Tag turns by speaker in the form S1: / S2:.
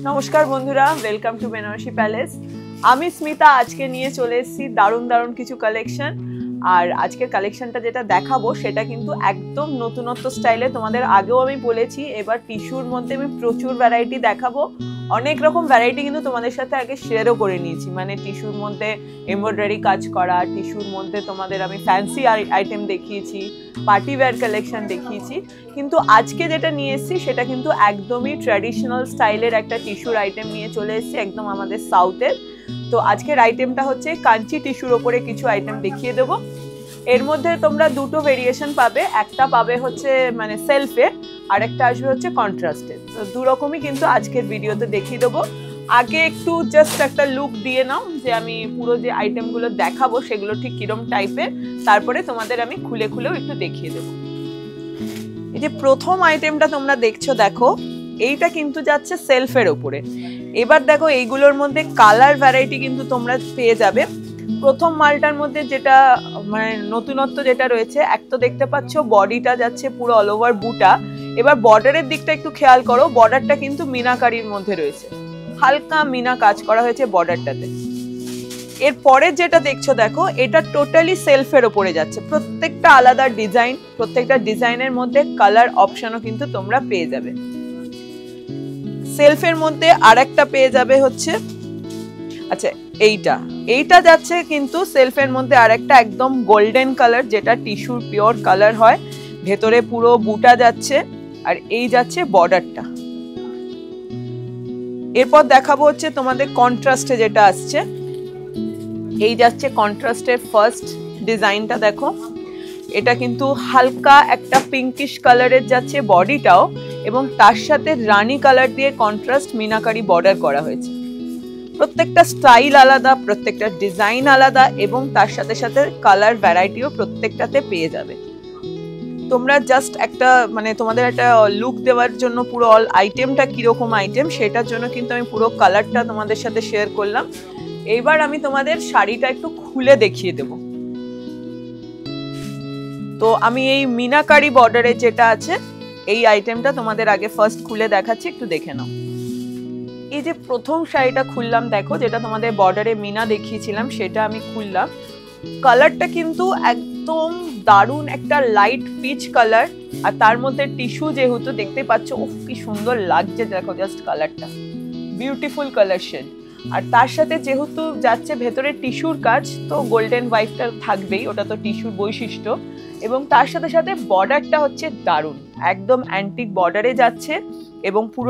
S1: নমস্কার বন্ধুরা, welcome to Banarasi palace. আমি স্মিতা আজকে নিয়ে চলে এসেছি দারুণ দারুণ কিছু কালেকশন। আর আজকের কালেকশনটা যেটা দেখাবো সেটা কিন্তু একদম নতুনত্ব স্টাইলে। তোমাদের আগেও আমি বলেছি, এবার টিস্যুর মধ্যে আমি প্রচুর ভ্যারাইটি দেখাবো। অনেক রকম ভ্যারাইটি কিন্তু তোমাদের সাথে আগে শেয়ারও করে নিয়েছি, মানে টিস্যুর মধ্যে এমব্রয়ডারি কাজ করা, টিস্যুর মধ্যে তোমাদের আমি ফ্যান্সি আইটেম দেখিয়েছি, পার্টি ওয়্যার কালেকশন দেখিয়েছি। কিন্তু আজকে যেটা নিয়ে এসেছি সেটা কিন্তু একদমই ট্র্যাডিশনাল স্টাইলের একটা টিস্যুর আইটেম নিয়ে চলে এসেছি, একদম আমাদের সাউথের। তো আজকের আইটেমটা হচ্ছে কাঞ্চি টিস্যুর ওপরে কিছু আইটেম দেখিয়ে দেবো। এর মধ্যে তোমরা দুটো ভেরিয়েশন পাবে, একটা পাবে হচ্ছে মানে সেলফে, আর একটা আসবে হচ্ছে কন্ট্রাস্টে। তো দু রকমই কিন্তু আজকের ভিডিওতে দেখিয়ে দেবো। আগে একটু জাস্ট একটা লুক দিয়ে নাও যে আমি পুরো যে আইটেমগুলো দেখাবো সেগুলো ঠিক কিরম টাইপের, তারপরে তোমাদের আমি খুলে খুলেও একটু দেখিয়ে দেবো। এই যে প্রথম আইটেমটা তোমরা দেখছো, দেখো এইটা কিন্তু যাচ্ছে সেলফের ওপরে। এবার দেখো এইগুলোর মধ্যে কালার ভ্যারাইটি কিন্তু তোমরা পেয়ে যাবে। প্রথম মালটার মধ্যে যেটা মানে নতুনত্ব যেটা রয়েছে, এক তো দেখতে পাচ্ছ বডিটা যাচ্ছে পুরো অল ওভার বুটা। এবার বর্ডারের দিকটা একটু খেয়াল করো, বর্ডারটা কিন্তু মিনাকারির মধ্যে রয়েছে, হালকা মিনা কাজ করা হয়েছে বর্ডারটাতে। এরপরে যেটা দেখছো দেখো, এটা টোটালি সেলফের ওপরে যাচ্ছে, প্রত্যেকটা আলাদা ডিজাইন, প্রত্যেকটা ডিজাইনের মধ্যে কালার অপশনও কিন্তু তোমরা পেয়ে যাবে। সেলফের মধ্যে আরেকটা পেয়ে যাবে হচ্ছে, আচ্ছা এইটা যাচ্ছে কিন্তু সেলফের মধ্যে আরেকটা একদম গোল্ডেন কালার, যেটা টিস্যুর পিওর কালার হয়। ভেতরে পুরো বুটা যাচ্ছে, আর এই যাচ্ছে বর্ডারটা। এরপর দেখাবো হচ্ছে তোমাদের কন্ট্রাস্টে যেটা আসছে, এই যাচ্ছে কন্ট্রাস্টের ফার্স্ট ডিজাইনটা। দেখো এটা কিন্তু হালকা একটা পিঙ্কিশ কালারের যাচ্ছে বডিটাও, এবং তার সাথে রানী কালার দিয়ে কন্ট্রাস্ট মিনাকারি বর্ডার করা হয়েছে। প্রত্যেকটা স্টাইল আলাদা, প্রত্যেকটা ডিজাইন আলাদা, এবং তার সাথে সাথে কালার ভ্যারাইটিও প্রত্যেকটাতে পেয়ে যাবে। তোমরা জাস্ট একটা মানে তোমাদের একটা লুক দেওয়ার জন্য পুরো অল আইটেমটা কিরকম আইটেম সেটার জন্য কিন্তু আমি পুরো কালারটা তোমাদের সাথে শেয়ার করলাম। এইবার আমি তোমাদের শাড়িটা একটু খুলে দেখিয়ে দেব। তো আমি এই মিনাকারি বর্ডারে যেটা আছে এই আইটেমটা তোমাদের আগে ফার্স্ট খুলে দেখাচ্ছি, একটু দেখে নাও। এই যে প্রথম শাড়িটা খুললাম, দেখো যেটা তোমাদের বর্ডারে মিনা দেখিয়েছিলাম সেটা আমি খুললাম। কালারটা কিন্তু একদম দারুণ একটা লাইট পিচ কালার, আর তার মধ্যে টিস্যু যেহেতু দেখতে পাচ্ছ, উফ কি সুন্দর লাগছে, দেখো জাস্ট কালারটা বিউটিফুল কালার শেড। আর তার সাথে যেহেতু যাচ্ছে ভেতরে টিস্যুর কাজ, তো গোল্ডেন হোয়াইটটা থাকবেই, ওটা তো টিস্যুর বৈশিষ্ট্য। এবং তার সাথে সাথে বর্ডারটা হচ্ছে দারুণ, একদম অ্যান্টিক বর্ডারে যাচ্ছে, এবং পুরো